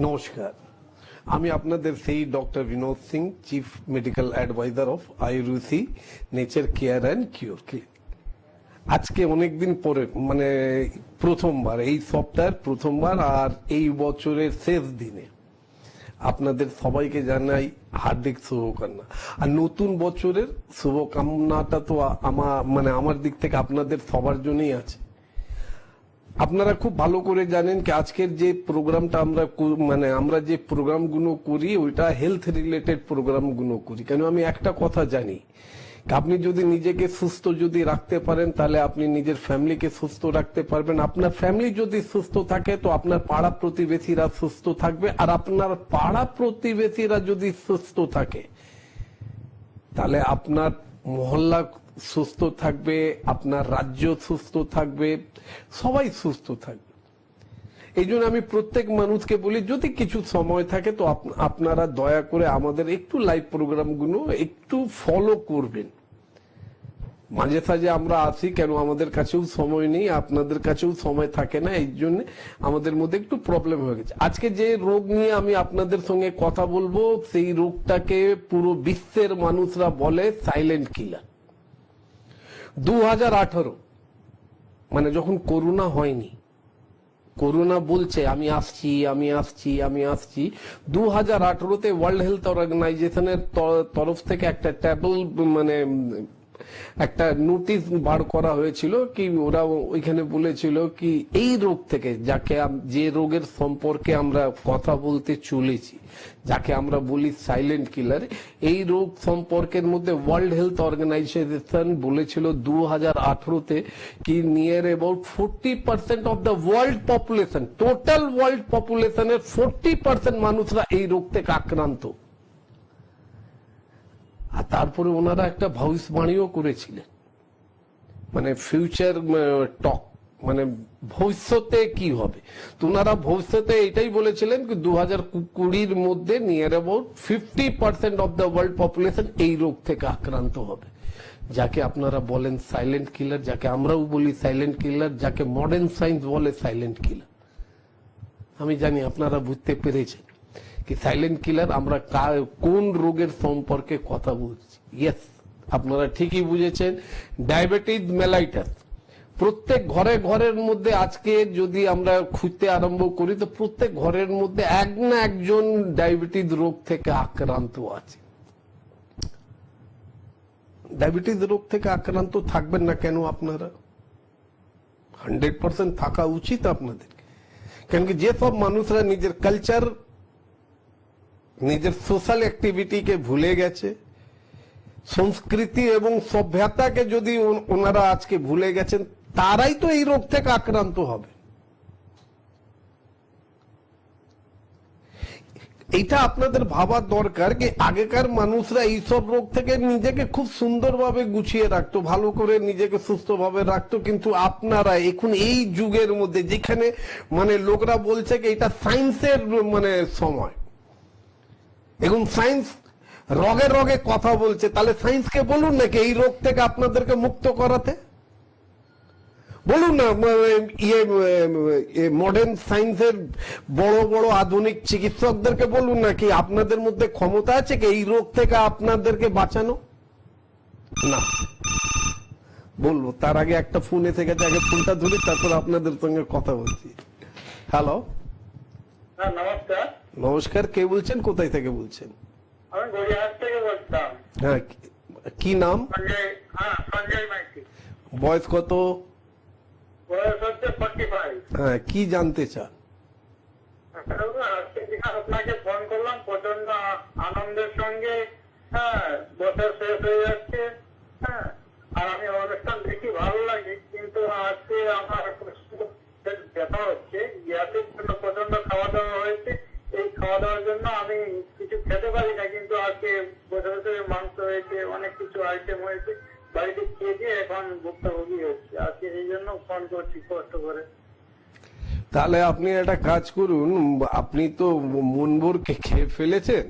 নমস্কার, আমি আপনাদের সেই doctor Binod Singh, chief medical adviser of Ayurushi nature care and cure clinic. আজকে অনেকদিন পরে, মানে প্রথমবার, এই সপ্তাহের প্রথমবার আর এই বছরের শেষ দিনে আপনাদের সবাইকে জানাই হার্দিক শুভকামনা। আর নতুন বছরের শুভকামনাটা তো আমার দিক থেকে আপনাদের সবার জন্যই আছে। আপনারা খুব ভালো করে জানেন কি আজকের যে প্রোগ্রামটা আমরা যে প্রোগ্রামগুলো করি ওইটা হেলথ রিলেটেড প্রোগ্রামগুলো করি। কেন আমি একটা কথা জানি, আপনি যদি নিজেকে সুস্থ যদি রাখতে পারেন তাহলে আপনি নিজের ফ্যামিলিকে সুস্থ রাখতে পারবেন। আপনার ফ্যামিলি যদি সুস্থ থাকে তো আপনার পাড়া প্রতিবেশীরা সুস্থ থাকবে, আর আপনার পাড়া প্রতিবেশীরা যদি সুস্থ থাকে তাহলে আপনার মহল্লা সুস্থ থাকবে, আপনার রাজ্য সুস্থ থাকবে, সবাই সুস্থ থাকবে। এই জন্য আমি প্রত্যেক মানুষকে বলি, যদি কিছু সময় থাকে তো আপনারা দয়া করে আমাদের একটু লাইভ প্রোগ্রামগুলো একটু ফলো করবেন। মাঝে সাঝে আমরা আসি, কেন আমাদের কাছেও সময় নেই, আপনাদের কাছেও সময় থাকে না, এই জন্য আমাদের মধ্যে একটু প্রবলেম হয়ে গেছে। আজকে যে রোগ নিয়ে আমি আপনাদের সঙ্গে কথা বলবো, সেই রোগটাকে পুরো বিশ্বের মানুষরা বলে সাইলেন্ট কিলার। 2018 মানে যখন করোনা হয়নি, করোনা বলছে আমি আসছি, 2018-তে ওয়ার্ল্ড হেলথ অর্গানাইজেশনের তরফ থেকে একটা একটা নোটিশ বার করা হয়েছিল কি ওরা ওইখানে বলেছিল কি এই রোগ থেকে, যে রোগের সম্পর্কে আমরা কথা বলতে চলেছি, যাকে আমরা বলি সাইলেন্ট কিলার, এই রোগ সম্পর্কের মধ্যে ওয়ার্ল্ড হেলথ অর্গানাইজেশন বলেছিল 2018-তে কি near about 40% of the world population, total world পপুলেশনের 40% মানুষরা এই রোগ থেকে আক্রান্ত। আর তারপরে ওনারা একটা ভবিষ্যবাণীও করেছিলেন, মানে ফিউচার টক, মানে ভবিষ্যতে কি হবে। তো ওনারা ভবিষ্যতে এটাই বলেছিলেন কি 2020-র মধ্যে near about 50% of the world population এই রোগ থেকে আক্রান্ত হবে, যাকে আপনারা বলেন সাইলেন্ট কিলার, যাকে আমরাও বলি সাইলেন্ট কিলার, যাকে মডার্ন সায়েন্স বলে সাইলেন্ট কিলার। আমি জানি আপনারা বুঝতে পেরেছেন কি সাইলেন্ট কিলার আমরা কোন রোগের সম্পর্কে কথা বলছি। ইয়েস, আপনারা ঠিকই বুঝেছেন, ডায়াবেটিস মেলাইটাস। প্রত্যেক ঘরের মধ্যে আজকে যদি আমরা খুঁজতে আরম্ভ করি তো প্রত্যেক ঘরের মধ্যে এক না একজন ডায়াবেটিস রোগ থেকে আক্রান্ত আছে। ডায়াবেটিস রোগ থেকে আক্রান্ত থাকবেন না কেন? আপনারা 100% থাকা উচিত আপনাদের। কেন কি যেসব মানুষরা নিজের কালচার, নিজের সোশ্যাল অ্যাক্টিভিটিকে ভুলে গেছে, সংস্কৃতি এবং সভ্যতাকে যদি ওনারা আজকে ভুলে গেছেন, তারাই তো এই রোগ থেকে আক্রান্ত হবে। এটা আপনাদের ভাবার দরকার কি আগেকার মানুষরা এইসব রোগ থেকে নিজেকে খুব সুন্দরভাবে গুছিয়ে রাখতো, ভালো করে নিজেকে সুস্থভাবে রাখতো। কিন্তু আপনারা এখন এই যুগের মধ্যে যেখানে মানে লোকরা বলছে কি এটা সায়েন্সের মানে সময়, এখন সায়েন্স রগে রগে কথা বলছে, তাহলে সায়েন্সকে বলুন নাকি এই রোগ থেকে আপনাদেরকে মুক্ত করাতে। বলুন না, মডার্ন সায়েন্সের বড় বড় আধুনিক চিকিৎসকদেরকে বলুন নাকি আপনাদের মধ্যে ক্ষমতা আছে কি এই রোগ থেকে আপনাদেরকে বাঁচানো। না, বলবো তার আগে একটা ফোন এসে গেছে, আগে ফোনটা ধরি তারপর আপনাদের সঙ্গে কথা বলছি। হ্যালো, নমস্কার। নমস্কার, কে বলছেন, কোথায় থেকে বলছেন? আমি গড়িয়াহাট থেকে বলতাম। হ্যাঁ, কি নাম? সঞ্জয় মাইতি। বয়স কত? বয়স হচ্ছে 45। হ্যাঁ, কি জানতে চান? আপনাকে ফোন করলাম প্রচন্ড আনন্দের সঙ্গে। বছর শেষ হয়ে যাচ্ছে, আর আমি অনুষ্ঠান দেখি ভালো লাগে, কিন্তু আজকে আমার ব্যথা হচ্ছে, গ্যাসের জন্য প্রচন্ড খাওয়া দাওয়া হয়েছে। এই খাওয়া দাওয়ার জন্য আমি কিছু খেতে পারি না, কিন্তু আজকে বছর বছর মাংস হয়েছে, অনেক কিছু আইটেম হয়েছে, বাড়িতে খেয়ে এখন ভুক্তভোগী হচ্ছে। আজকে এই জন্য ফোন করছি কষ্ট করে। তাহলে আপনি একটা কাজ করুন, আপনি তো মনভোর খেয়ে ফেলেছেন,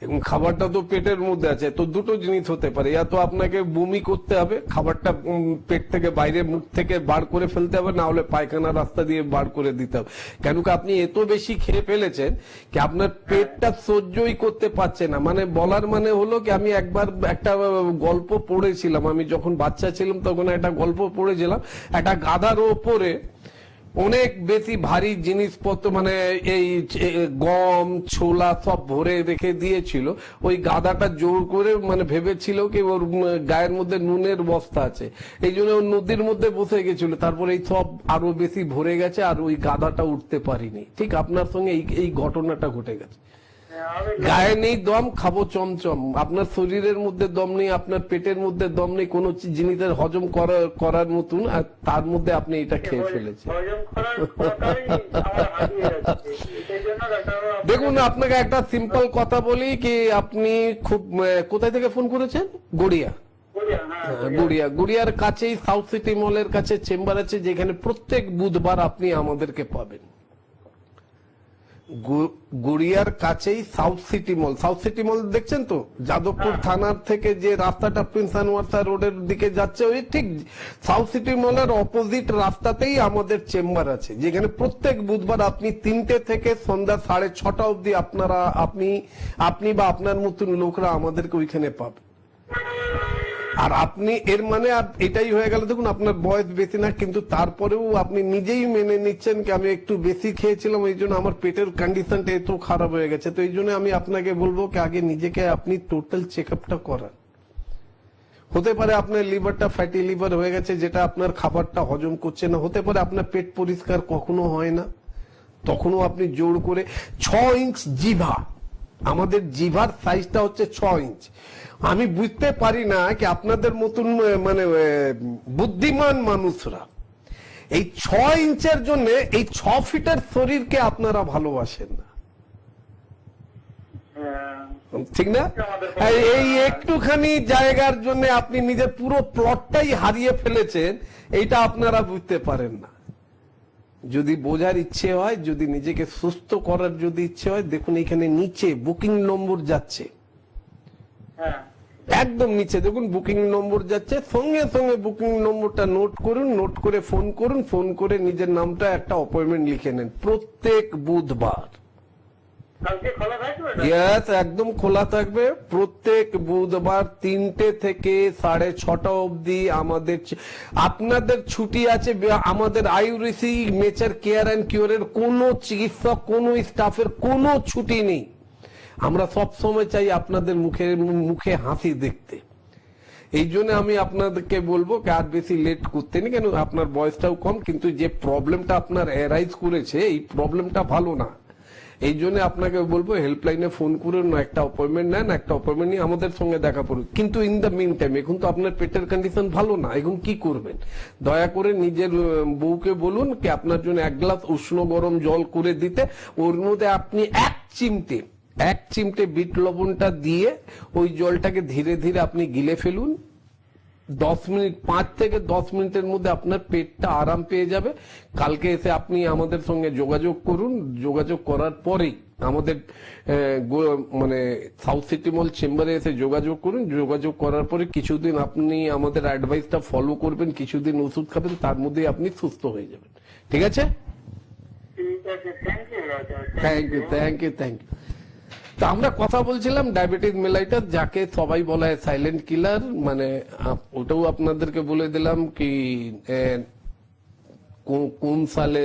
এবং খাবারটা তো পেটের মধ্যে আছে, তো দুটো জিনিস হতে পারে, ইয়া তো আপনাকে বমি করতে হবে, খাবারটা পেট থেকে বাইরে মুখ থেকে বার করে ফেলতে হবে, না হলে পায়খানা রাস্তা দিয়ে বার করে দিতে হবে। কেন কি আপনি এত বেশি খেয়ে ফেলেছেন কি আপনার পেটটা সহ্যই করতে পারছে না। মানে বলার মানে হলো কি, আমি একবার একটা গল্প পড়েছিলাম, আমি যখন বাচ্চা ছিলাম তখন একটা গল্প পড়েছিলাম, একটা গাধার ওপরে অনেক বেশি ভারী জিনিসপত্র মানে এই গম ছোলা সব ভরে রেখে দিয়েছিল। ওই গাধাটা জোর করে মানে ভেবেছিল কি ওর গায়ের মধ্যে নুনের বস্তা আছে, এই জন্য ওর নদীর মধ্যে বসে গেছিল। তারপরে এই সব আরো বেশি ভরে গেছে আর ওই গাধাটা উঠতে পারিনি। ঠিক আপনার সঙ্গে এই ঘটনাটা ঘটে গেছে। গায়ে নেই দম, খাবো চমচম। আপনার শরীরের মধ্যে দম নেই, আপনার পেটের মধ্যে দম নেই কোনো জিনিসের হজম করার মতন, আর তার মধ্যে আপনি এটা খেয়ে ফেলেছেন। দেখুন আপনাকে একটা সিম্পল কথা বলি কি, আপনি খুব কোথায় থেকে ফোন করেছেন? গড়িয়া। গড়িয়ার কাছেই সাউথ সিটি মলের কাছে চেম্বার আছে, যেখানে প্রত্যেক বুধবার আপনি আমাদেরকে পাবেন। গড়িয়ার কাছেই সাউথ সিটি মল। সাউথ সিটি মল দেখছেন তো, যাদবপুর থানার থেকে যে রাস্তাটা প্রিন্স আনোয়ার রোডের দিকে যাচ্ছে, ওই ঠিক সাউথ সিটি মলের অপোজিট রাস্তাতেই আমাদের চেম্বার আছে, যেখানে প্রত্যেক বুধবার আপনি 3টে থেকে সন্ধ্যা 6:30 অবধি আপনি বা আপনার মতন লোকরা আমাদেরকে ওইখানে পাবেন। আর আপনি এর মানে আর এটাই হয়ে গেল, দেখুন আপনার বয়স বেশি না, কিন্তু তারপরেও আপনি নিজেই মেনে নিচ্ছেন কি আমি একটু বেশি খেয়েছিলাম, এই জন্য আমার পেটের কন্ডিশনটা এত খারাপ হয়ে গেছে। তো এই জন্য আমি আপনাকে বলবো কি আগে নিজেকে আপনি টোটাল চেক আপটা করান। হতে পারে আপনার লিভারটা ফ্যাটি লিভার হয়ে গেছে, যেটা আপনার খাবারটা হজম করছে না। হতে পারে আপনার পেট পরিষ্কার কখনো হয় না, তখনও আপনি জোর করে 6 ইঞ্চ জিভা, আমাদের জিভার সাইজটা হচ্ছে 6 ইঞ্চ। আমি বুঝতে পারি না কি আপনাদের মতন মানে বুদ্ধিমান মানুষরা এই 6 ইঞ্চের জন্য এই 6 ফিটের শরীরকে আপনারা ভালোবাসেন না, ঠিক না? এই একটুখানি জায়গার জন্য আপনি নিজের পুরো প্লটটাই হারিয়ে ফেলেছেন, এইটা আপনারা বুঝতে পারেন না। যদি বোঝার ইচ্ছে হয়, যদি নিজেকে সুস্থ করার যদি ইচ্ছে হয়, দেখুন এখানে নিচে বুকিং নম্বর যাচ্ছে, একদম নিচে দেখুন বুকিং নম্বর যাচ্ছে, সঙ্গে সঙ্গে বুকিং নম্বরটা নোট করুন, নোট করে ফোন করুন, ফোন করে নিজের নামটা একটা অ্যাপয়েন্টমেন্ট লিখে নেন প্রত্যেক বুধবার। একদম খোলা থাকবে প্রত্যেক বুধবার 3টে থেকে 6:30 অবধি। আপনাদের ছুটি আছে, আমাদের আইউরিসি নেচার কেয়ার অ্যান্ড কিওরের কোনো চিকিৎসক কোনো স্টাফের কোনো ছুটি নেই। আমরা সব সময় চাই আপনাদের মুখে হাসি দেখতে। এই জন্য আমি আপনাদেরকে বলবো আর বেশি লেট করতে নেই, কেন আপনার বয়সটাও কম, কিন্তু যে প্রবলেমটা আপনার অ্যারাইজ করেছে এই প্রবলেমটা ভালো না। এই জন্য আপনাকে বলবো হেল্পলাইনে ফোন করুন, একটা অ্যাপয়েন্টমেন্ট নেন, একটা অ্যাপয়েন্টমেন্ট নিয়ে আমাদের সঙ্গে দেখা করুন। কিন্তু ইন দ্য মিন টাইম এখন তো আপনার পেটের কন্ডিশন ভালো না, এখন কি করবেন? দয়া করে নিজের বউকে বলুন কি আপনার জন্য 1 গ্লাস উষ্ণ গরম জল করে দিতে, ওর মধ্যে আপনি এক চিমটে বিট লবণটা দিয়ে ওই জলটাকে ধীরে ধীরে আপনি গিলে ফেলুন। 10 মিনিট, 5 থেকে 10 মিনিটের মধ্যে আপনার পেটটা আরাম পেয়ে যাবে। কালকে এসে আপনি আমাদের সঙ্গে যোগাযোগ করুন, যোগাযোগ করার পরেই আমাদের মানে সাউথ সিটি মল চেম্বারে এসে যোগাযোগ করুন। যোগাযোগ করার পরে কিছুদিন আপনি আমাদের অ্যাডভাইসটা ফলো করবেন, কিছুদিন ওষুধ খাবেন, তার মধ্যে আপনি সুস্থ হয়ে যাবেন। ঠিক আছে? Thank you. তা আমরা কথা বলছিলাম ডায়াবেটিস মেলাইটাস, যাকে সবাই বলা হয় সাইলেন্ট কিলার। মানে ওটাও আপনাদেরকে বলে দিলাম কি কোন সালে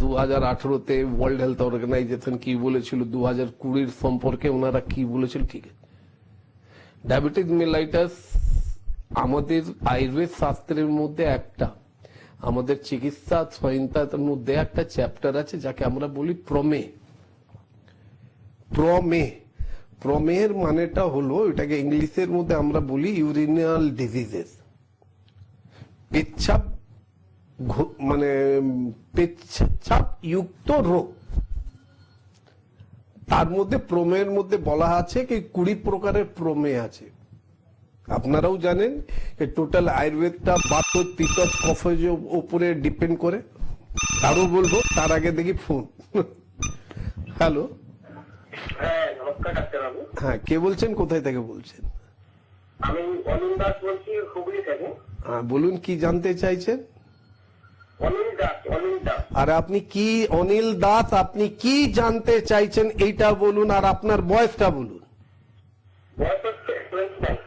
2018-তে ওয়ার্ল্ড হেলথ অর্গানাইজেশন কি বলেছিল, 2020 সম্পর্কে ওনারা কি বলেছিল। ঠিক আছে, ডায়াবেটিস মেলাইটাস আমাদের আয়ুর্বেদ শাস্ত্রের মধ্যে একটা, আমাদের চিকিৎসা সংহিতার মধ্যে একটা চ্যাপ্টার আছে যাকে আমরা বলি প্রমেয়। প্রমেয়ের মানেটা হলো, এটাকে ইংলিশের মধ্যে আমরা বলি ইউরিনাল ডিজিজেস, পেচ্ছাপ মানে পেচ্ছাপ যুক্ত রোগ। তার মধ্যে প্রমেয়ের মধ্যে বলা আছে কি 20 প্রকারের প্রমেয় আছে। আপনারাও জানেন টোটাল আয়ুর্বেদটা বাত, পিত্ত, কফের উপরে ডিপেন্ড করে। আরো বলবো তার আগে দেখি ফোন। হ্যালো, হ্যাঁ, নমস্কার ডাক্তারবাবু। হ্যাঁ, কে বলছেন, কোথায় থেকে বলছেন? আমি অনিল দাস বলছি, হুগলি থেকে। হ্যাঁ, বলুন কি জানতে চাইছেন? অনিল দাস, অনিল দাস। আর আপনি কি, অনিল দাস, আপনি কি জানতে চাইছেন এইটা বলুন, আর আপনার বয়সটা বলুন। বয়স হচ্ছে 29।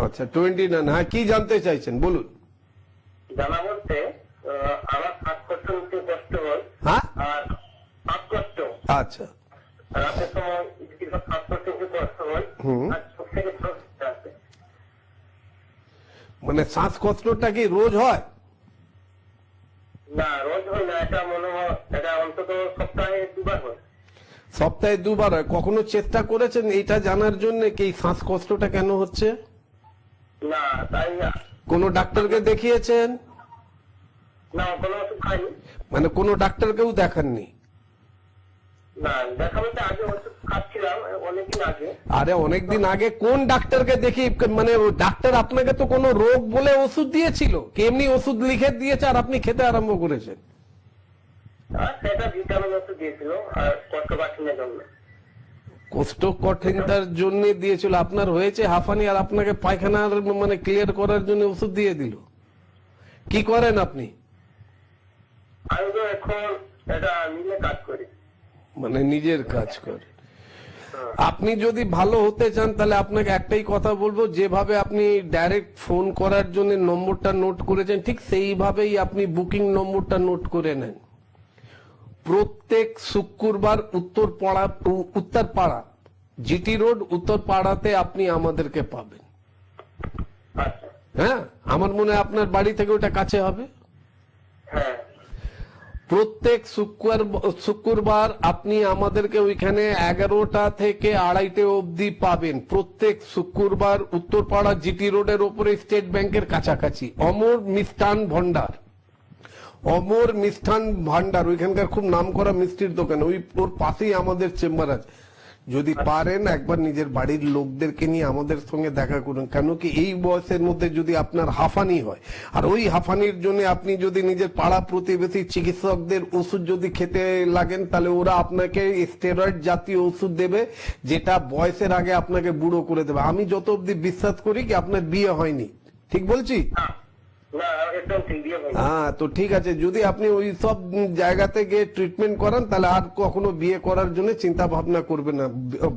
আচ্ছা, 29। হ্যাঁ, কি জানতে চাইছেন বলুন। জানা বলতে আমার শ্বাসকষ্ট নিতে কষ্ট হয়, হ্যাঁ, আর শ্বাসকষ্ট আচ্ছা, রাতের সময় বেশিরভাগ শ্বাসকষ্ট নিতে কষ্ট হয়, হুম। আর চোখ থেকে শ্বাস আসে। মানে শ্বাসকষ্টটা কি রোজ হয়? না, রোজ হয় না, এটা মনে হয় এটা অন্তত সপ্তাহে 2বার হয়। সপ্তাহে 2বার হয়? কখনো চেষ্টা করেছেন এইটা জানার জন্য কি এই শ্বাসকষ্টটা কেন হচ্ছে? না, তাই না। কোনো ডাক্তারকে দেখিয়েছেন? না, কোনো ওষুধ খাইনি। মানে কোনো ডাক্তারকেও দেখাননি? না, দেখা বলতে আগে ওষুধ খাচ্ছিলাম অনেকদিন আগে। আরে অনেকদিন আগে কোন ডাক্তারকে দেখি, মানে ডাক্তার আপনাকে তো কোনো রোগ বলে ওষুধ দিয়েছিল, কি এমনি ওষুধ লিখে দিয়েছে আর আপনি খেতে আরম্ভ করেছেন? আর সেটা ভিটামিন ওষুধ দিয়েছিল আর কোষ্ঠকাঠিন্যের জন্য। কোষ্ঠকাঠিন্যতার জন্য দিয়েছিল, আপনার হয়েছে হাঁফানি আর আপনাকে পায়খানার মানে ক্লিয়ার করার জন্য ওষুধ দিয়ে দিল। কি করেন আপনি? আমি তো এখন এটা নিজে কাজ করি। মানে নিজের কাজ করে। আপনি যদি ভালো হতে চান তাহলে আপনাকে একটাই কথা বলবো, যেভাবে আপনি ডাইরেক্ট ফোন করার জন্য নম্বরটা নোট করেছেন ঠিক সেইভাবেই আপনি বুকিং নম্বরটা নোট করে নেন। প্রত্যেক শুক্রবার উত্তরপাড়া জিটি রোড উত্তরপাড়াতে আপনি আমাদেরকে পাবেন। আচ্ছা। হ্যাঁ, আমার মনে হয় আপনার বাড়ি থেকে ওটা কাছে হবে। হ্যাঁ। প্রত্যেক শুক্রবার আপনি আমাদেরকে ওইখানে 11টা থেকে 2:30 অবধি পাবেন। প্রত্যেক শুক্রবার উত্তরপাড়া জিটি রোডের ওপরে স্টেট ব্যাংকের কাছাকাছি অমর মিষ্টান ভান্ডার, অমর মিষ্টান ভান্ডার, ওইখানকার খুব নামকরা মিষ্টির দোকান, ওর পাশেই আমাদের চেম্বার আছে। যদি পারেন একবার নিজের বাড়ির লোকদেরকে নিয়ে আমাদের সঙ্গে দেখা করুন, কেন কি এই বয়সের মধ্যে যদি আপনার হাঁফানি হয় আর ওই হাঁফানির জন্য আপনি যদি নিজের পাড়া প্রতিবেশী চিকিৎসকদের ওষুধ যদি খেতে লাগেন তাহলে ওরা আপনাকে স্টেরয়েড জাতীয় ওষুধ দেবে, যেটা বয়সের আগে আপনাকে বুড়ো করে দেবে। আমি যত অব্দি বিশ্বাস করি কি আপনার বিয়ে হয়নি, ঠিক বলছি? না, একদম ঠিক দিয়ে বলুন। হ্যাঁ, তো ঠিক আছে, যদি আপনি ওই সব জায়গাতে গিয়ে ট্রিটমেন্ট করান তাহলে আর কখনো বিয়ে করার জন্য চিন্তা ভাবনা করবেন না,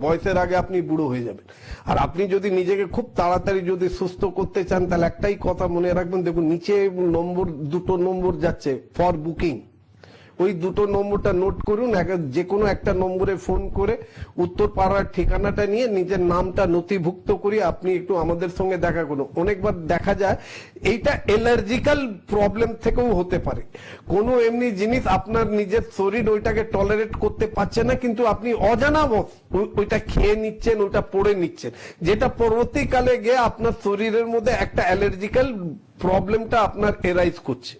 বয়সের আগে আপনি বুড়ো হয়ে যাবেন। আর আপনি যদি নিজেকে খুব তাড়াতাড়ি যদি সুস্থ করতে চান তাহলে একটাই কথা মনে রাখবেন, দেখুন নিচে দুটো নম্বর যাচ্ছে ফর বুকিং, ওই দুটো নম্বরটা নোট করুন। যে কোনো একটা নম্বরে ফোন করে উত্তরপাড়ার ঠিকানাটা নিয়ে নিজের নামটা নথিভুক্ত করি আপনি একটু আমাদের সঙ্গে দেখা করুন। অনেকবার দেখা যায় এইটা অ্যালার্জিক্যাল প্রবলেম থেকেও হতে পারে, কোনো এমনি জিনিস আপনার নিজের শরীর ওইটাকে টলারেট করতে পারছে না, কিন্তু আপনি অজানাবশ ওইটা খেয়ে নিচ্ছেন, ওইটা পড়ে নিচ্ছেন, যেটা পরবর্তীকালে গিয়ে আপনার শরীরের মধ্যে একটা অ্যালার্জিক্যাল প্রবলেমটা আপনার এরাইজ করছে।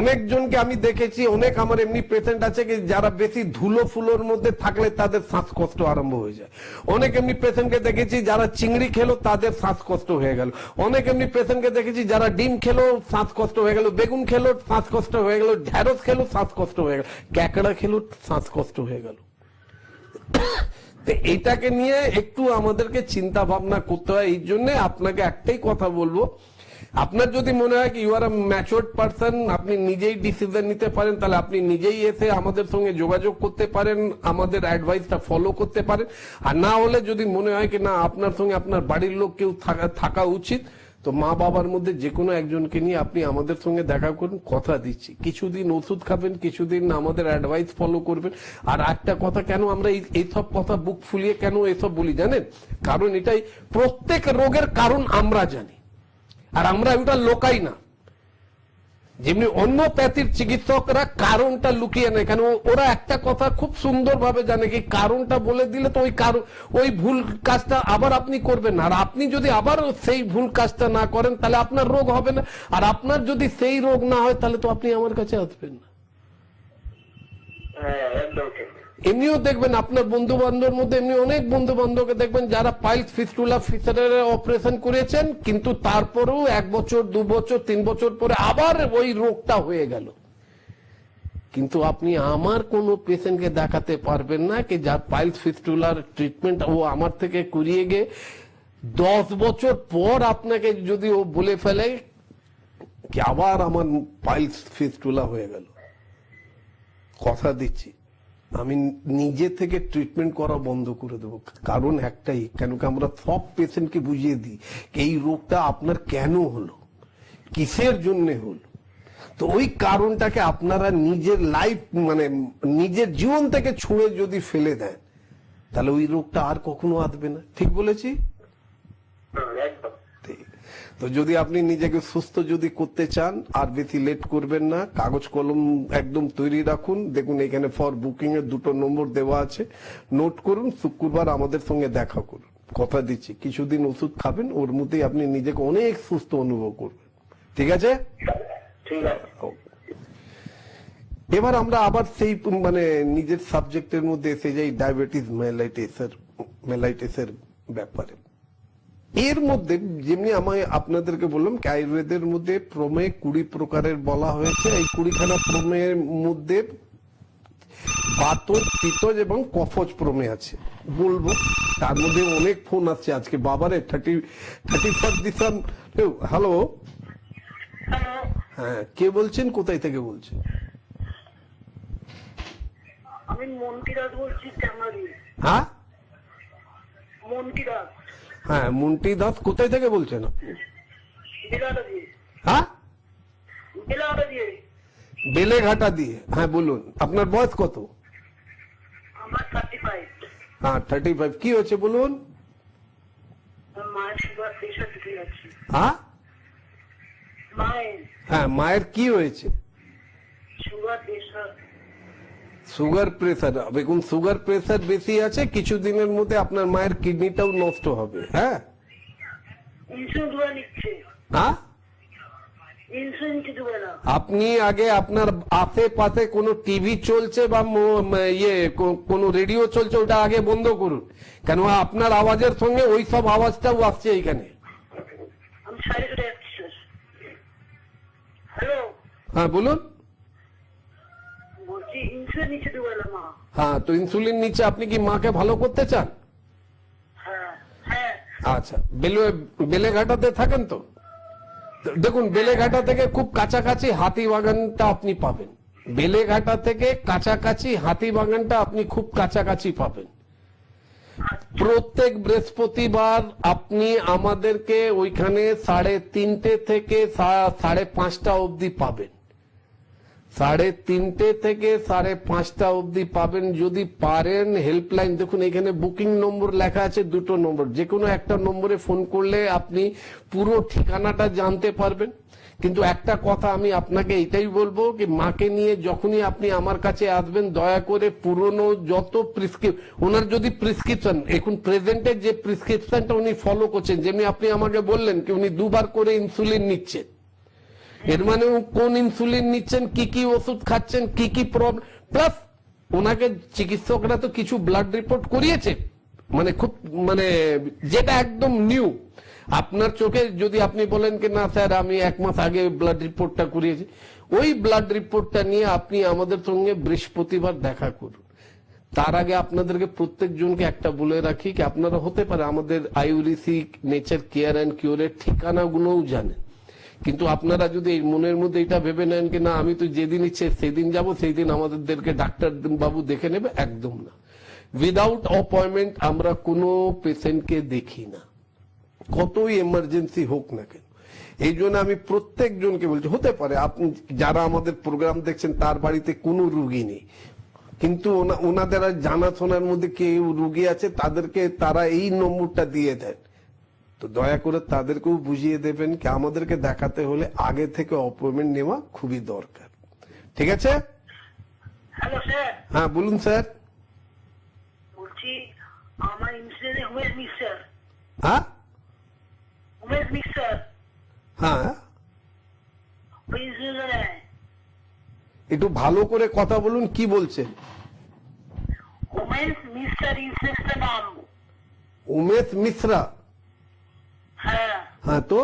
অনেকজনকে আমি দেখেছি, অনেক আমার এমনি পেশেন্ট আছে কি যারা বেশি ধুলো ফুলোর মধ্যে থাকলে তাদের শ্বাসকষ্ট আরম্ভ হয়ে যায়। অনেক এমনি পেশেন্টকে দেখেছি যারা চিংড়ি খেলো তাদের শ্বাসকষ্ট হয়ে গেল। অনেক এমনি পেশেন্টকে দেখেছি যারা ডিম খেলো শ্বাসকষ্ট হয়ে গেল, বেগুন খেলো শ্বাসকষ্ট হয়ে গেল, ঢেঁড়স খেলো শ্বাসকষ্ট হয়ে গেল, ক্যাকড়া খেলো শ্বাসকষ্ট হয়ে গেল। তো এইটাকে নিয়ে একটু আমাদেরকে চিন্তা ভাবনা করতে হয়। এই জন্য আপনাকে একটাই কথা বলবো, আপনার যদি মনে হয় কি you are a matured person, আপনি নিজেই ডিসিশন নিতে পারেন, তাহলে আপনি নিজেই এসে আমাদের সঙ্গে যোগাযোগ করতে পারেন, আমাদের অ্যাডভাইসটা ফলো করতে পারেন। আর না হলে যদি মনে হয় কি না আপনার সঙ্গে আপনার বাড়ির লোক কেউ থাকা উচিত, তো মা বাবার মধ্যে যে কোনো একজনকে নিয়ে আপনি আমাদের সঙ্গে দেখা করুন। কথা দিচ্ছি কিছুদিন ওষুধ খাবেন, কিছুদিন আমাদের অ্যাডভাইস ফলো করবেন। আর একটা কথা, কেন আমরা এইসব কথা বুক ফুলিয়ে কেন এসব বলি জানেন? কারণ এটাই, প্রত্যেক রোগের কারণ আমরা জানি আর আমরা ওটা লোকাই না। যেমনি হোমিওপ্যাথির চিকিৎসকরা কারণটা লুকিয়ে নেয়, কেন ওরা একটা কথা খুব সুন্দর ভাবে জানে কি কারণটা বলে দিলে তো ওই ভুল কাজটা আবার আপনি করবেন না। আর আপনি যদি আবার সেই ভুল কাজটা না করেন তাহলে আপনার রোগ হবে না, আর আপনার যদি সেই রোগ না হয় তাহলে তো আপনি আমার কাছে আসবেন না। হ্যাঁ, একদম ঠিক। এমনিও দেখবেন আপনার বন্ধু বান্ধবের মধ্যে এমনি অনেক বন্ধু বান্ধবকে দেখবেন যারা পাইলস ফিস্টুলা ফিসারের অপারেশন করেছেন, কিন্তু তারপরেও 1 বছর 2 বছর 3 বছর পরে আবার ওই রোগটা হয়ে গেল। কিন্তু আপনি আমার কোনো পেশেন্টকে দেখাতে পারবেন না কি যার পাইলস ফিস্টুলার ট্রিটমেন্ট ও আমার থেকে করিয়ে গিয়ে 10 বছর পর আপনাকে যদি ও বলে ফেলে কি আবার আমার পাইলস ফিস্টুলা হয়ে গেল, কথা দিচ্ছি আমি নিজে থেকে ট্রিটমেন্ট করা বন্ধ করে দেবো। কারণ একটাই, কেন কি আমরা সব পেশেন্টকে বুঝিয়ে দিই এই রোগটা আপনার কেন হলো, কিসের জন্য হলো। তো ওই কারণটাকে আপনারা নিজের লাইফ মানে নিজের জীবন থেকে ছুঁড়ে যদি ফেলে দেন তাহলে ওই রোগটা আর কখনো আসবে না। ঠিক বলেছি? একদম। তো যদি আপনি নিজেকে সুস্থ যদি করতে চান আর বেশি লেট করবেন না, কাগজ কলম একদম তৈরি রাখুন। দেখুন এখানে ফর বুকিং এর 2টো নম্বর দেওয়া আছে, নোট করুন। শুক্রবার আমাদের সঙ্গে দেখা করুন। কথা দিচ্ছি কিছুদিন ওষুধ খাবেন, ওর মধ্যেই আপনি নিজেকে অনেক সুস্থ অনুভব করবেন। ঠিক আছে? ঠিক আছে। এবার আমরা আবার সেই মানে নিজের সাবজেক্টের মধ্যে এসে যাই, ডায়াবেটিস মেলাইটিসের ব্যাপারে। এর মধ্যে যেমনি আমি আপনাদেরকে বললাম কি আয়ুর্বেদের মধ্যে প্রমেয় 20 প্রকারের বলা হয়েছে। এই 20খানা প্রমেয়ের মধ্যে বাতজ, পিত্তজ এবং কফজ প্রমেয় আছে বলবো। তার মধ্যে অনেক ফোন আসছে আজকে বাবারে 31 ডিসেম্বর। হ্যালো, হ্যালো, হ্যাঁ কে বলছেন, কোথায় থেকে বলছেন? আমি মন্টিরাজ বলছি, ট্যামারি। হ্যাঁ মন্টিরাজ, হ্যাঁ মুন্টি দাস, কোথায় থেকে বলছেন আপনি? বেলাটা দিয়ে। হ্যাঁ বেলাটা দিয়ে। বেলেঘাটা দিয়ে। হ্যাঁ বলুন, আপনার বয়স কত? আমার 35। হ্যাঁ 35। কি হয়েছে বলুন? মায়ের সুগার প্রেশার ঢুকে যাচ্ছে। হ্যাঁ মায়ের হ্যাঁ মায়ের কি হয়েছে? Sugar pressure. Sugar pressure. দেখুন সুগার প্রেসার বেশি আছে, কিছুদিনের মধ্যে আপনার মায়ের কিডনিটাও নষ্ট হবে। হ্যাঁ ইনসুলিন দুবার নিচ্ছে। হ্যাঁ ইনসুলিন নিচ্ছে দুবেলা। আপনি আগে আপনার আশেপাশে কোনো টিভি চলছে বা কোনো রেডিও চলছে ওটা আগে বন্ধ করুন, কেন আপনার আওয়াজের সঙ্গে ওই সব আওয়াজটাও আসছে এইখানে। আমি সাইডে চলে যাচ্ছি স্যার। হ্যালো, হ্যাঁ বলুন। বলছি ইনসুলিন নিচ্ছে দুবেলা মা। হ্যাঁ তো ইনসুলিন নিচ্ছে, আপনি কি মাকে ভালো করতে চান? হ্যাঁ হ্যাঁ। আচ্ছা, বেলেঘাটাতে থাকেন তো? দেখুন বেলেঘাটা থেকে খুব কাছাকাছি হাতিবাগানটা আপনি পাবেন। বেলেঘাটা থেকে কাছাকাছি হাতিবাগানটা আপনি খুব কাছাকাছি পাবেন। প্রত্যেক বৃহস্পতিবার আপনি আমাদেরকে ওইখানে 3:30 থেকে 5:30 অবধি পাবেন। 3:30 থেকে 5:30 অবধি পাবেন। যদি পারেন হেল্পলাইন, দেখুন এখানে বুকিং নম্বর লেখা আছে 2টো নম্বর, যে কোনো একটা নম্বরে ফোন করলে আপনি পুরো ঠিকানাটা জানতে পারবেন। কিন্তু একটা কথা আমি আপনাকে এটাই বলবো কি মাকে নিয়ে যখনই আপনি আমার কাছে আসবেন দয়া করে পুরনো যত ওনার যদি প্রেসক্রিপশন, এখন প্রেজেন্টের যে প্রেসক্রিপশনটা উনি ফলো করছেন, যেমনি আপনি আমাকে বললেন কি উনি 2বার করে ইনসুলিন নিচ্ছেন, এর মানে কোন ইনসুলিন নিচ্ছেন, কি কি ওষুধ খাচ্ছেন, কি কি প্রবলেম, প্লাস ওনাকে চিকিৎসকরা তো কিছু ব্লাড রিপোর্ট করিয়েছে, মানে খুব মানে যেটা একদম নিউ। আপনার চোখে যদি আপনি বলেন কি না স্যার আমি 1 মাস আগে ব্লাড রিপোর্টটা করিয়েছি, ওই ব্লাড রিপোর্টটা নিয়ে আপনি আমাদের সঙ্গে বৃহস্পতিবার দেখা করুন। তার আগে আপনাদেরকে প্রত্যেকজনকে একটা বলে রাখি কি আপনারা হতে পারে আমাদের আইউরিসি নেচার কেয়ার অ্যান্ড কিওরের ঠিকানাগুলোও জানেন, কিন্তু আপনারা যদি এই মনের মধ্যে এটা ভেবে নেন কি না আমি তো যেদিন ইচ্ছে সেদিন যাব, সেই দিন আমাদেরকে ডাক্তার বাবু দেখে নেবে, একদম না। উইদাউট অ্যাপয়েন্টমেন্ট আমরা কোনো পেশেন্টকে দেখি না, কতই এমার্জেন্সি হোক না কেন। এই জন্য আমি প্রত্যেকজনকে বলছি, হতে পারে আপনি যারা আমাদের প্রোগ্রাম দেখছেন তার বাড়িতে কোনো রুগী নেই, কিন্তু ওনাদের জানাশোনার মধ্যে কেউ রুগী আছে, তাদেরকে তারা এই নম্বরটা দিয়ে দেন, তো দয়া করে তাদেরকেও বুঝিয়ে দেবেন কি আমাদেরকে দেখাতে হলে আগে থেকে অ্যাপয়েন্টমেন্ট নেওয়া খুবই দরকার। ঠিক আছে? Hello sir. হ্যাঁ বলুন স্যার। বলছি আমার ইনসুলিনে উমেশ মিক্সার। হ্যাঁ উমেশ মিক্সার হ্যাঁ ওই ইনসুলিন নেয়। একটু ভালো করে কথা বলুন, কি বলছেন? উমেশ মিক্সার ইনসুলিনের নাম। উমেশ মিশ্রা? হ্যাঁ হ্যাঁ তো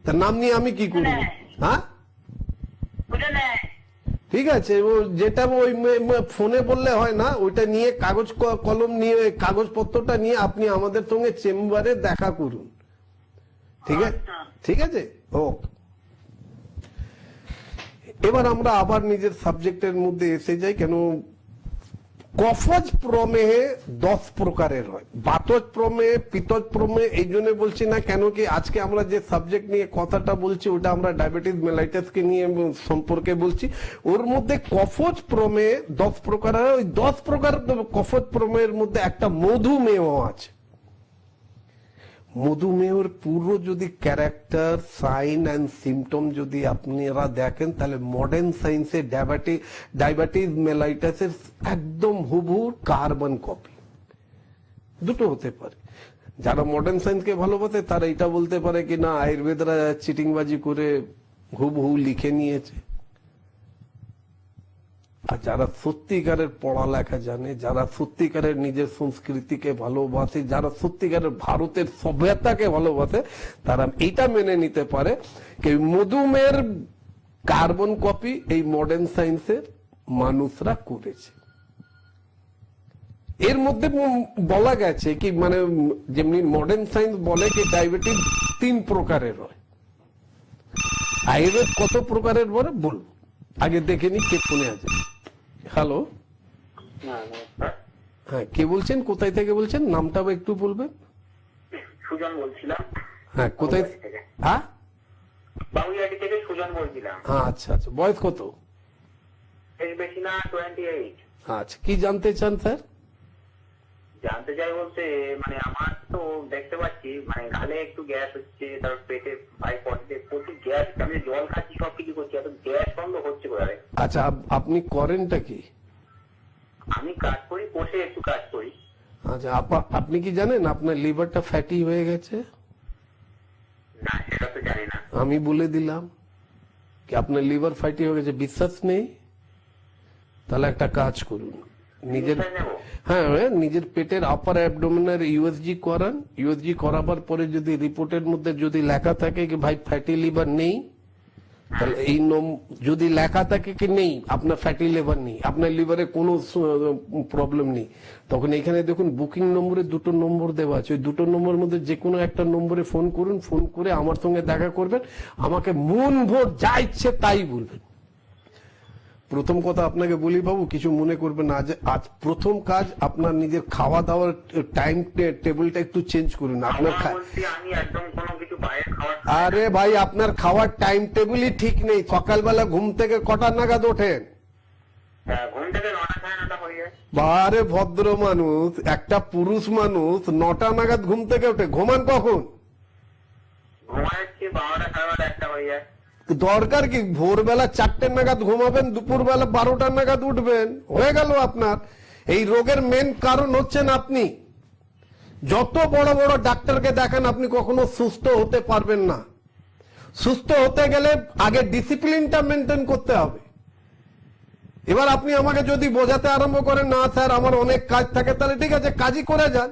তার নাম নিয়ে আমি কি করব? হ্যাঁ ওটা নেয়। ঠিক আছে, ও যেটা ওই ফোনে বললে হয় না, ওইটা নিয়ে কাগজ কলম নিয়ে কাগজপত্রটা নিয়ে আপনি আমাদের সঙ্গে চেম্বারে দেখা করুন। ঠিক আছে, ঠিক আছে, ওকে। এবার আমরা আবার নিজের সাবজেক্টের মধ্যে এসে যাই। কেন কফজ প্রমেহ 10 প্রকারের হয়, বাতজ প্রমেহ, পিত্তজ প্রমেহ এই জন্য বলছি না, কেন কি আজকে আমরা যে সাবজেক্ট নিয়ে কথাটা বলছি ওটা আমরা ডায়াবেটিস মেলাইটাসকে নিয়ে সম্পর্কে বলছি। ওর মধ্যে কফজ প্রমেহ 10 প্রকারের, ওই 10 প্রকার কফজ প্রমেহের মধ্যে একটা মধুমেহ আছে। মধুমেহর পুরো যদি ক্যারেক্টার, সাইন অ্যান্ড সিমটম যদি আপনারা দেখেন, তাহলে মডার্ন সায়েন্সে ডায়াবেটিস মেলাইটাসের একদম হুবহু কার্বন কপি। দুটো হতে পারে। যারা মডার্ন সায়েন্সকে ভালোবাসে তারা এটা বলতে পারে কি না আয়ুর্বেদরা চিটিংবাজি করে হুবহু লিখে নিয়েছে। আর যারা সত্যিকারের পড়ালেখা জানে, যারা সত্যিকারের নিজের সংস্কৃতিকে ভালোবাসে, যারা সত্যিকারের ভারতের সভ্যতাকে ভালোবাসে, তারা এইটা মেনে নিতে পারে যে মধুমেহের কার্বন কপি এই মডার্ন সায়েন্সের মানুষরা করেছে। এর মধ্যে বলা গেছে কি, মানে যেমনি মডার্ন সায়েন্স বলে কি ডায়াবেটিস 3 প্রকারের হয়, আয়ুর্বেদ কত প্রকারের বলে বলবো, আগে দেখে নি কে ফোনে আছে। হ্যালো, হ্যাঁ কে বলছেন, কোথায় থেকে বলছেন, নামটা একটু বলবেন? সুজন বলছিলাম। হ্যাঁ কোথায়? হ্যাঁ বাবুইয়াটি থেকে সুজন বলছিলাম। হ্যাঁ আচ্ছা আচ্ছা, বয়স কত? বেশি না, 28। আচ্ছা, কি জানতে চান স্যার? জানতে চাই বলতে মানে আমার তো দেখতে পাচ্ছি মানে গালে একটু গ্যাস হচ্ছে, তারপর পেটে পটিতে প্রচুর গ্যাস, আমি জল খাচ্ছি সবকিছু করছি, এত গ্যাস বন্ধ হচ্ছে কোথায়? আচ্ছা, আপনি করেনটা কি? আমি কাজ করি, বসে একটু কাজ করি। আচ্ছা, আপনি কি জানেন আপনার লিভারটা ফ্যাটি হয়ে গেছে? না সেটা তো জানি না। আমি বলে দিলাম কি আপনার লিভার ফ্যাটি হয়ে গেছে, বিশ্বাস নেই? তাহলে একটা কাজ করুন, নিজের হ্যাঁ নিজের পেটের আপার অ্যাবডোমিনাল ইউএসজি করান। ইউএসজি করাবার পরে যদি রিপোর্টের মধ্যে যদি লেখা থাকে কি ভাই ফ্যাটি লিভার নেই, তাহলে এই যদি লেখা থাকে কি নেই আপনার ফ্যাটি লিভার নেই, আপনার লিভারে কোনো প্রবলেম নেই, তখন এখানে দেখুন বুকিং নম্বরে 2টো নম্বর দেওয়া আছে, ওই 2টো নম্বরের মধ্যে যে কোনো একটা নম্বরে ফোন করুন, ফোন করে আমার সঙ্গে দেখা করবেন, আমাকে মন ভোর যা ইচ্ছে তাই বলবেন। প্রথম কথা আপনাকে বলি বাবু, কিছু মনে করবেন না, আজ প্রথম কাজ আপনার নিজের খাওয়া দাওয়ার টাইম টেবিলটা একটু চেঞ্জ করুন। আপনার আমি একদম কোনো কিছু বাইরে খাওয়া, আরে ভাই আপনার খাওয়ার টাইম টেবিলই ঠিক নেই। সকালবেলা ঘুম থেকে কটা নাগাদ ওঠেন? ঘুম থেকে 9টা সাড়ে 9টা হয়ে যায়। বারে ভদ্র মানুষ, একটা পুরুষ মানুষ 9টা নাগাদ ঘুম থেকে ওঠে, ঘুমান কখন? ঘুমাচ্ছি 12টা সাড়ে 12টা 1টা হয়ে যায়। দরকার কি ভোরবেলা 4টে নাগাদ ঘুমাবেন, দুপুরবেলা 12টা নাগাদ উঠবেন, হয়ে গেল আপনার। এই রোগের মেন কারণ হচ্ছেন আপনি। যত বড় বড় ডাক্তারকে দেখান আপনি কখনো সুস্থ হতে পারবেন না। সুস্থ হতে গেলে আগে ডিসিপ্লিনটা মেনটেন করতে হবে। এবার আপনি আমাকে যদি বোঝাতে আরম্ভ করেন না স্যার আমার অনেক কাজ থাকে, তাহলে ঠিক আছে কাজই করে যান,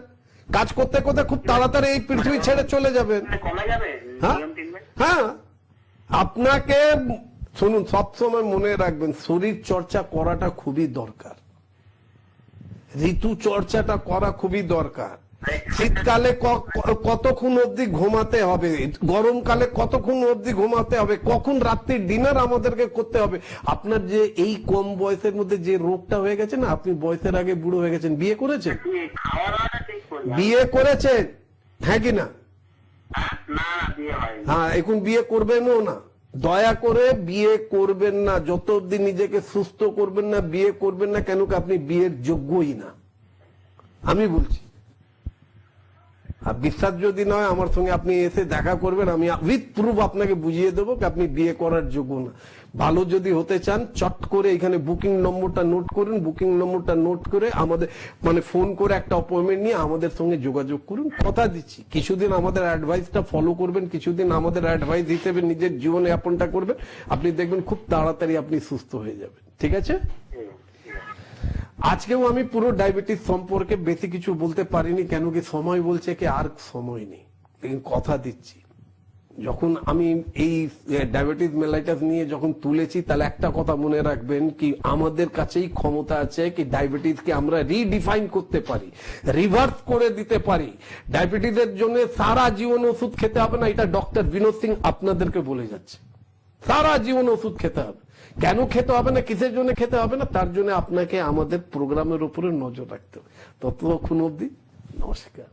কাজ করতে করতে খুব তাড়াতাড়ি এই পৃথিবী ছেড়ে চলে যাবেন। কমে যাবে হ্যাঁ হ্যাঁ, আপনাকে শুনুন, সবসময় মনে রাখবেন শরীর চর্চা করাটা খুবই দরকার, ঋতু চর্চাটা করা খুবই দরকার। শীতকালে কতক্ষণ অবধি ঘুমাতে হবে, গরমকালে কতক্ষণ অবধি ঘুমাতে হবে, কখন রাত্রির ডিনার আমাদেরকে করতে হবে। আপনার যে এই কম বয়সের মধ্যে যে রোগটা হয়ে গেছে না, আপনি বয়সের আগে বুড়ো হয়ে গেছেন। বিয়ে করেছেন? বিয়ে করেছেন হ্যাঁ কি না? হ্যাঁ, এখন বিয়ে করবেনও না, দয়া করে বিয়ে করবেন না, যত অবধি নিজেকে সুস্থ করবেন না বিয়ে করবেন না। কেন কি আপনি বিয়ের যোগ্যই না, আমি বলছি। আর বিশ্বাস যদি নয় আমার সঙ্গে আপনি এসে দেখা করবেন, আমি উইথ প্রুফ আপনাকে বুঝিয়ে দেবো কি আপনি বিয়ে করার যোগ্য না। ভালো যদি হতে চান চট করে এখানে বুকিং নম্বরটা নোট করুন, বুকিং নম্বরটা নোট করে আমাদের মানে ফোন করে একটা অ্যাপয়েন্টমেন্ট নিয়ে আমাদের সঙ্গে যোগাযোগ করুন। কথা দিচ্ছি কিছুদিন আমাদের অ্যাডভাইসটা ফলো করবেন, কিছুদিন আমাদের অ্যাডভাইস হিসেবে নিজের জীবনে যাপনটা করবেন, আপনি দেখবেন খুব তাড়াতাড়ি আপনি সুস্থ হয়ে যাবেন। ঠিক আছে? আজকেও আমি পুরো ডায়াবেটিস সম্পর্কে বেশি কিছু বলতে পারিনি, কেন কি সময় বলছে কি আর সময় নেই, কথা দিচ্ছি যখন আমি এই ডায়াবেটিস মেলাইটাস নিয়ে যখন তুলেছি, তাহলে একটা কথা মনে রাখবেন কি আমাদের কাছেই ক্ষমতা আছে কি ডায়াবেটিসকে আমরা রিডিফাইন করতে পারি, রিভার্স করে দিতে পারি। ডায়াবেটিসের জন্য সারা জীবন ওষুধ খেতে হবে না, এটা ডক্টর বিনোদ সিং আপনাদেরকে বলে যাচ্ছে। সারা জীবন ওষুধ খেতে হবে, কেন খেতে হবে না, কিসের জন্য খেতে হবে না, তার জন্য আপনাকে আমাদের প্রোগ্রামের উপরে নজর রাখতে হবে। ততক্ষণ অবধি নমস্কার।